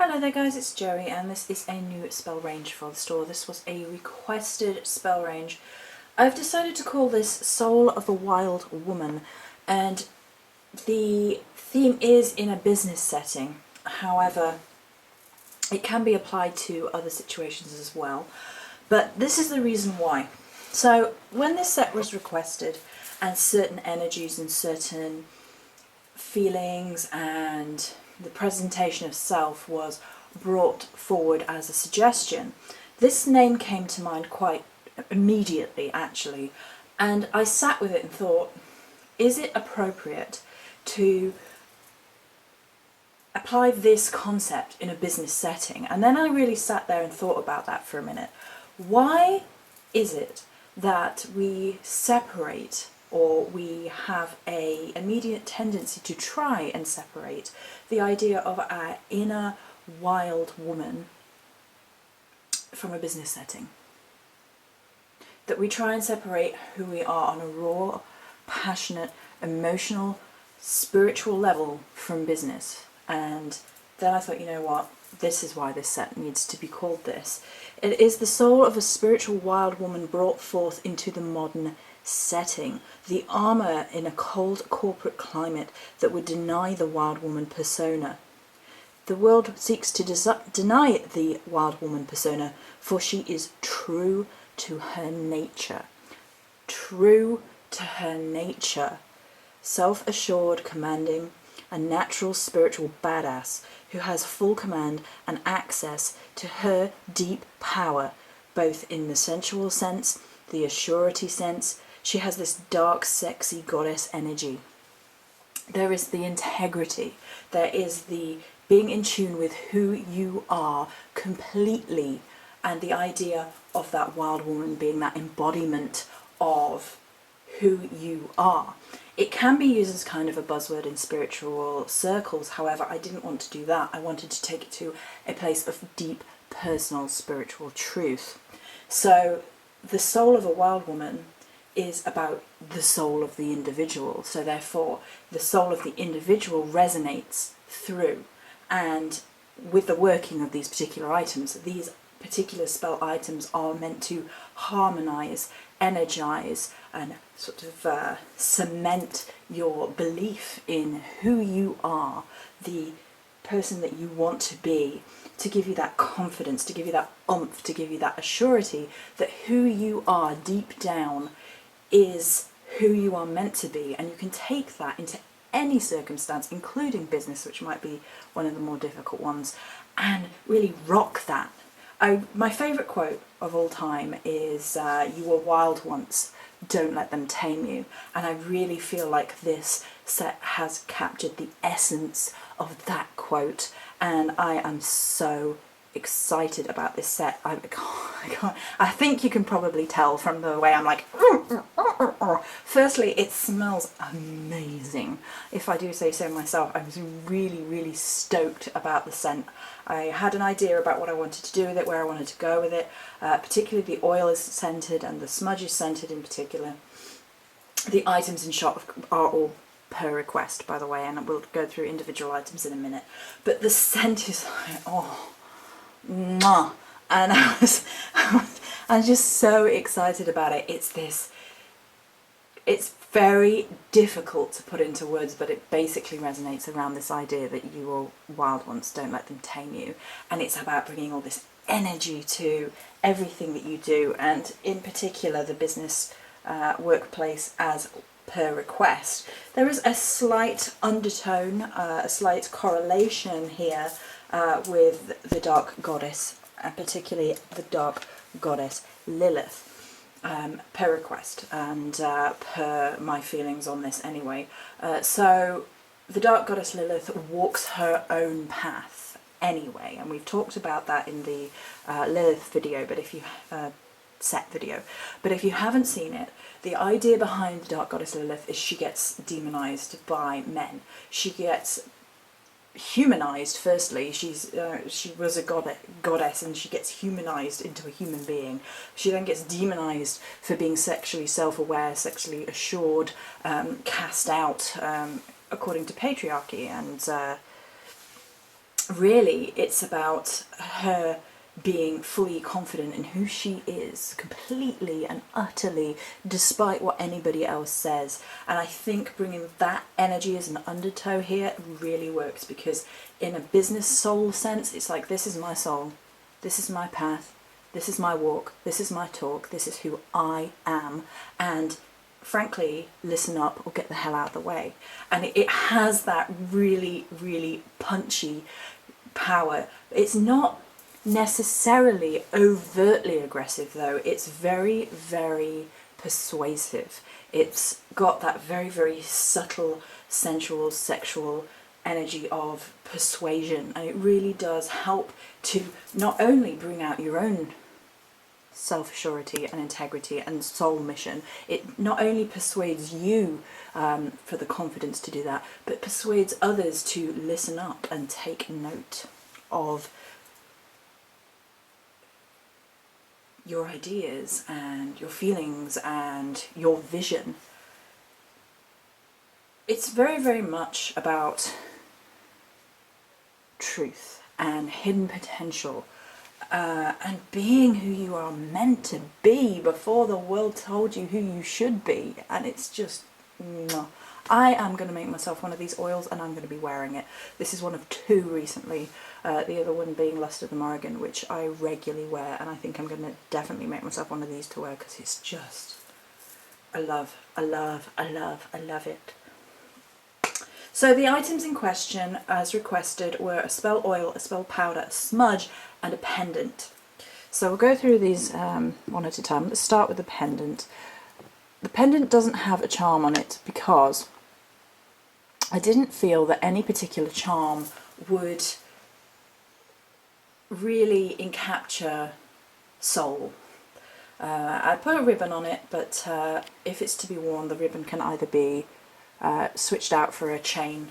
Hello there guys, it's Joey and this is a new spell range for the store. This was a requested spell range. I've decided to call this Soul of a Wild Woman, and the theme is in a business setting. However, it can be applied to other situations as well. But this is the reason why. So when this set was requested and certain energies and certain feelings and the presentation of self was brought forward as a suggestion, this name came to mind quite immediately actually, and I sat with it and thought, is it appropriate to apply this concept in a business setting? And then I really sat there and thought about that for a minute. Why is it that we separate, or we have an immediate tendency to try and separate the idea of our inner wild woman from a business setting? That we try and separate who we are on a raw, passionate, emotional, spiritual level from business. And then I thought, you know what, this is why this set needs to be called this. It is the soul of a spiritual wild woman brought forth into the modern setting, the armour in a cold corporate climate that would deny the wild woman persona. The world seeks to deny the wild woman persona, for she is true to her nature. True to her nature. Self-assured, commanding, a natural spiritual badass who has full command and access to her deep power, both in the sensual sense, the assurity sense. She has this dark, sexy goddess energy. There is the integrity. There is the being in tune with who you are completely, and the idea of that wild woman being that embodiment of who you are. It can be used as kind of a buzzword in spiritual circles. However, I didn't want to do that. I wanted to take it to a place of deep personal spiritual truth. So the soul of a wild woman is about the soul of the individual. So therefore, the soul of the individual resonates through. And with the working of these particular items, these particular spell items are meant to harmonize, energize, and sort of cement your belief in who you are, the person that you want to be, to give you that confidence, to give you that oomph, to give you that assurity that who you are deep down is who you are meant to be. And you can take that into any circumstance, including business, which might be one of the more difficult ones, and really rock that. My favourite quote of all time is, "You were wild once, don't let them tame you." And I really feel like this set has captured the essence of that quote, and I am so excited about this set. I think you can probably tell from the way I'm like, firstly, it smells amazing. If I do say so myself, I was really stoked about the scent. I had an idea about what I wanted to do with it, where I wanted to go with it. Particularly the oil is scented and the smudge is scented in particular. The items in shop are all per request, by the way, and we'll go through individual items in a minute. But the scent is like, oh, mwah. And I was just so excited about it. It's very difficult to put into words, but it basically resonates around this idea that you are wild ones, don't let them tame you. And it's about bringing all this energy to everything that you do, and in particular the business workplace as per request. There is a slight undertone, a slight correlation here with the dark goddess, and particularly the dark goddess Lilith. Per request and per my feelings on this anyway. So the dark goddess Lilith walks her own path anyway, and we've talked about that in the Lilith video, but if you set video, but if you haven't seen it, the idea behind the dark goddess Lilith is she gets demonized by men. She gets humanized. Firstly, she was a goddess and she gets humanized into a human being. She then gets demonized for being sexually self-aware, sexually assured, cast out according to patriarchy, and really it's about her being fully confident in who she is, completely and utterly, despite what anybody else says. And I think bringing that energy as an undertow here really works, because in a business soul sense, it's like, this is my soul, this is my path, this is my walk, this is my talk, this is who I am, and frankly, listen up or get the hell out of the way. And it has that really, really punchy power. It's not necessarily overtly aggressive though, it's very, very persuasive. It's got that very, very subtle, sensual, sexual energy of persuasion, and it really does help to not only bring out your own self-surety and integrity and soul mission. It not only persuades you for the confidence to do that, but persuades others to listen up and take note of your ideas and your feelings and your vision. It's very, very much about truth and hidden potential, and being who you are meant to be before the world told you who you should be. And it's just, I am going to make myself one of these oils, and I'm going to be wearing it. This is one of two recently, the other one being Lust of the Morrigan, which I regularly wear, and I think I'm going to definitely make myself one of these to wear, because it's just, I love it. So the items in question, as requested, were a spell oil, a spell powder, a smudge, and a pendant. So we'll go through these one at a time. Let's start with the pendant. The pendant doesn't have a charm on it because I didn't feel that any particular charm would really encapture soul. I put a ribbon on it, but if it's to be worn, the ribbon can either be switched out for a chain,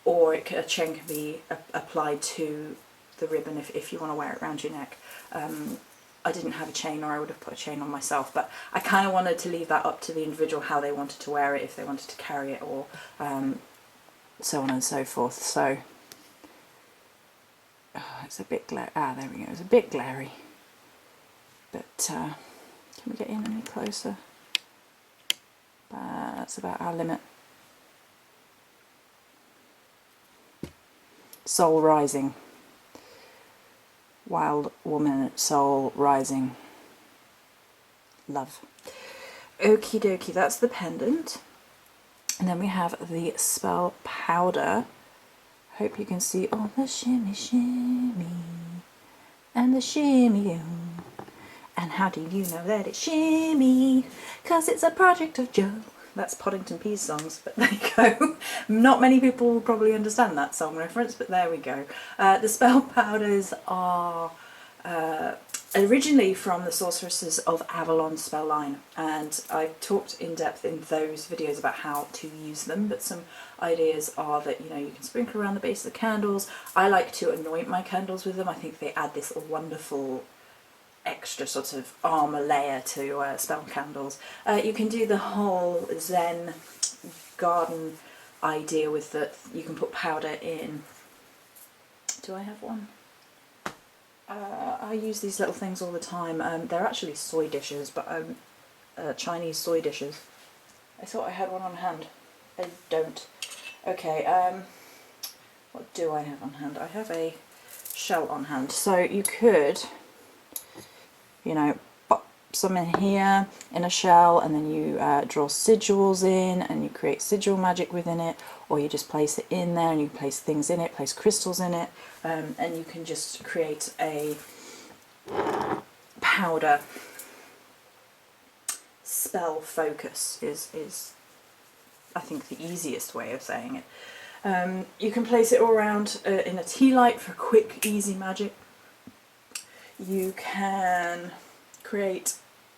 or a chain can be applied to the ribbon if you want to wear it around your neck. I didn't have a chain, or I would have put a chain on myself, but I kind of wanted to leave that up to the individual, how they wanted to wear it, if they wanted to carry it, or so on and so forth. So it's a bit there we go, it's a bit glary, but can we get in any closer? That's about our limit. Soul rising. Wild woman, soul rising. Love. Okie dokie, that's the pendant. And then we have the spell powder. Hope you can see all the shimmy shimmy and the shimmy. And how do you know that it's shimmy? 'Cause it's a project of Joe. That's Poddington Peas songs, but there you go. Not many people will probably understand that song reference, but there we go. The spell powders are originally from the Sorceresses of Avalon spell line, and I've talked in depth in those videos about how to use them, but some ideas are that, you know, you can sprinkle around the base of the candles. I like to anoint my candles with them. I think they add this wonderful extra sort of armour layer to spell candles. You can do the whole Zen garden idea with that. You can put powder in. Do I have one? I use these little things all the time. They're actually soy dishes, but Chinese soy dishes. I thought I had one on hand. I don't. Okay, what do I have on hand? I have a shell on hand. So you could, you know, pop some in here in a shell, and then you draw sigils in, and you create sigil magic within it, or you just place it in there and you place things in it, place crystals in it, and you can just create a powder. Spell focus is I think the easiest way of saying it. You can place it all around in a tea light for quick, easy magic. You can create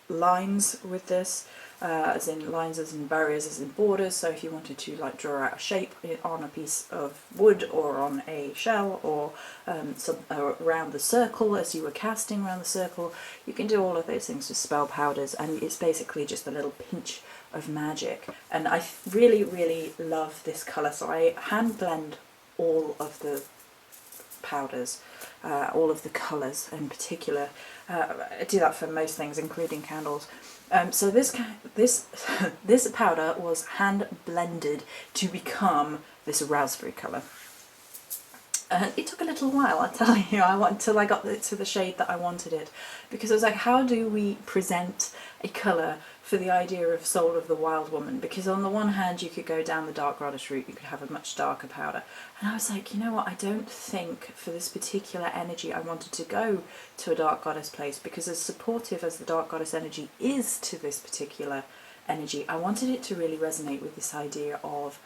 lines with this, as in lines, as in barriers, as in borders. So if you wanted to like draw out a shape on a piece of wood or on a shell, or around the circle as you were casting around the circle, you can do all of those things with spell powders, and it's basically just a little pinch of magic. And I really, really love this colour, so I hand blend all of the powders, all of the colours in particular. I do that for most things, including candles. So this powder was hand blended to become this raspberry colour. And it took a little while, I tell you, until I got to the shade that I wanted it. Because I was like, how do we present a colour for the idea of Soul of the Wild Woman? Because on the one hand, you could go down the dark goddess route, you could have a much darker powder. And I was like, you know what, I don't think for this particular energy I wanted to go to a dark goddess place, because as supportive as the dark goddess energy is to this particular energy, I wanted it to really resonate with this idea of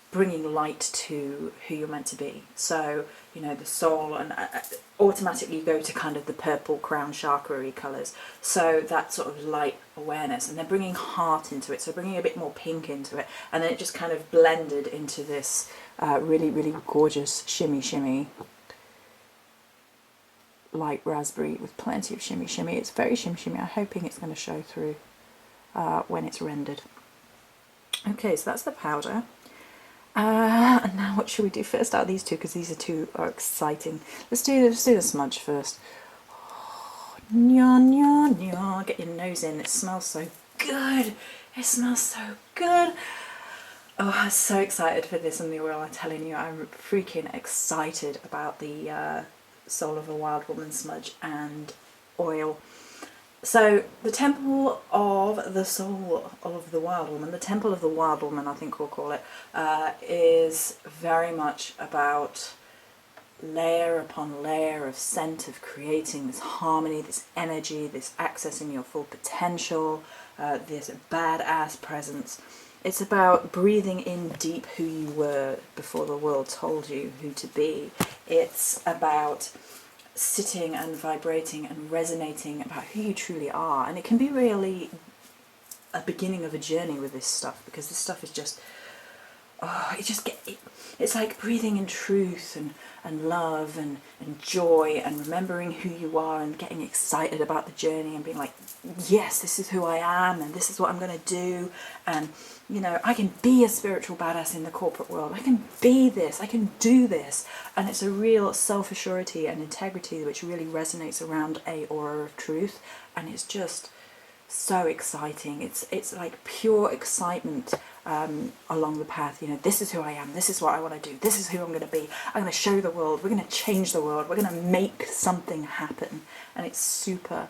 bringing light to who you're meant to be. So, you know, the soul, and automatically you go to kind of the purple crown chakra-y colours. So that sort of light awareness, and then bringing heart into it, so bringing a bit more pink into it, and then it just kind of blended into this really, really gorgeous shimmy light raspberry with plenty of shimmy. It's very shimmy. I'm hoping it's going to show through when it's rendered. Okay, so that's the powder. And now what should we do first out of these two, because these two are exciting. Let's do the smudge first. Oh, nya, nya, nya. Get your nose in, it smells so good. It smells so good. Oh, I'm so excited for this and the oil, I'm telling you. I'm freaking excited about the Soul of a Wild Woman smudge and oil. So the Temple of the Soul of the Wild Woman, the Temple of the Wild Woman I think we'll call it, is very much about layer upon layer of scent, of creating this harmony, this energy, this accessing your full potential, this badass presence. It's about breathing in deep who you were before the world told you who to be. It's about sitting and vibrating and resonating about who you truly are, and it can be really a beginning of a journey with this stuff, because this stuff is just, oh, it's like breathing in truth and love and joy, and remembering who you are and getting excited about the journey and being like, yes, this is who I am and this is what I'm going to do, and you know, I can be a spiritual badass in the corporate world, I can be this, I can do this. And it's a real self-assurity and integrity which really resonates around a aura of truth, and it's just so exciting. It's like pure excitement along the path. You know, this is who I am, this is what I want to do, this is who I'm going to be, I'm going to show the world, we're going to change the world, we're going to make something happen. And it's super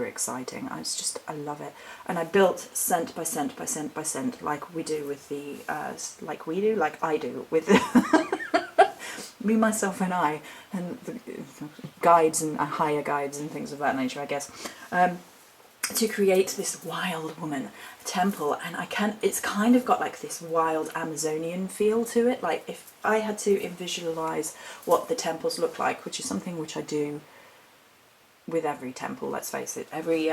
exciting. I love it. And I built scent by scent by scent by scent, like we do with the like I do with me, myself and I, and the guides and higher guides and things of that nature, I guess, to create this wild woman temple. And it's kind of got like this wild Amazonian feel to it. Like if I had to visualize what the temples look like, which is something which I do with every temple, let's face it, every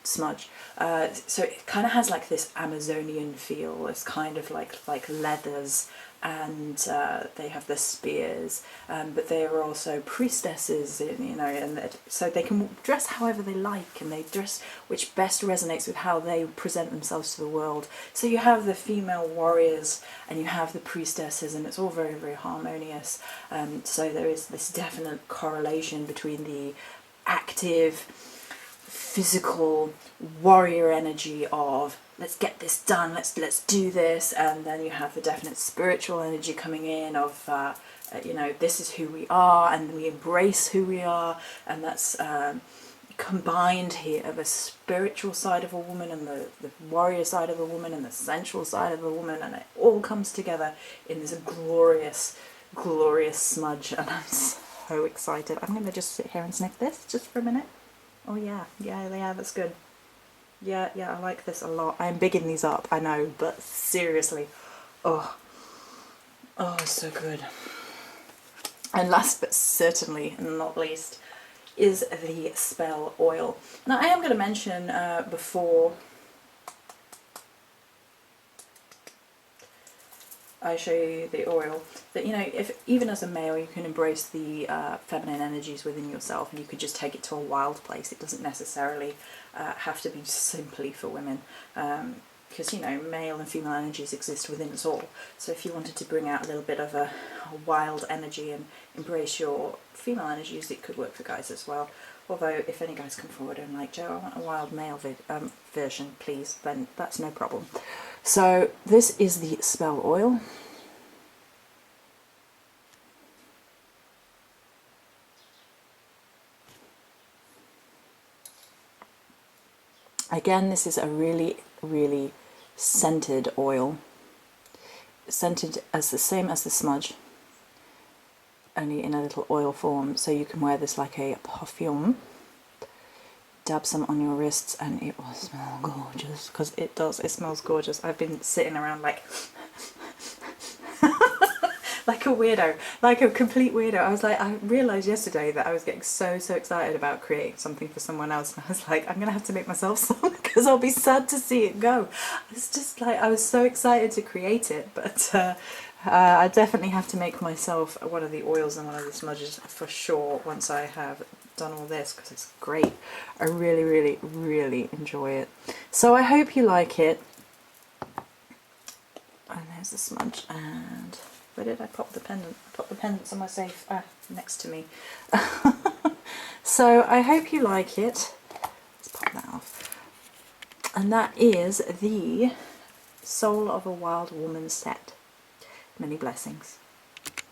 smudge, so it kind of has like this Amazonian feel. It's kind of like leathers, and they have the spears, but they are also priestesses, you know, and so they can dress however they like, and they dress which best resonates with how they present themselves to the world. So you have the female warriors and you have the priestesses, and it's all very, very harmonious. So there is this definite correlation between the active, physical warrior energy of let's get this done, let's do this, and then you have the definite spiritual energy coming in of you know, this is who we are, and we embrace who we are, and that's combined here of a spiritual side of a woman and the warrior side of a woman and the sensual side of a woman, and it all comes together in this glorious smudge, and I'm so excited. I'm going to just sit here and sniff this just for a minute. Oh yeah, that's good. Yeah, I like this a lot. I'm bigging these up, I know, but seriously, oh, it's so good. And last but certainly not least is the spell oil. Now I am going to mention before I show you the oil that, you know, if even as a male you can embrace the feminine energies within yourself, and you could just take it to a wild place. It doesn't necessarily have to be simply for women. because, you know, male and female energies exist within us all. So if you wanted to bring out a little bit of a wild energy and embrace your female energies, it could work for guys as well. Although if any guys come forward and like, Joe, I want a wild male version, please, then that's no problem. So this is the spell oil. Again, this is a really, really scented oil. Scented as the same as the smudge, only in a little oil form, so you can wear this like a perfume. Dab some on your wrists and it will smell gorgeous, because it does, it smells gorgeous. I've been sitting around like like a weirdo, like a complete weirdo. I was like, I realised yesterday that I was getting so excited about creating something for someone else, and I was like, I'm gonna have to make myself some because I'll be sad to see it go. It's just like, I was so excited to create it, but I definitely have to make myself one of the oils and one of the smudges for sure once I have done all this, because it's great. I really enjoy it. So I hope you like it. And there's the smudge, and where did I pop the pendant? I popped the pendants on my safe next to me. So I hope you like it. Let's pop that off. And that is the Soul of a Wild Woman set. Many blessings.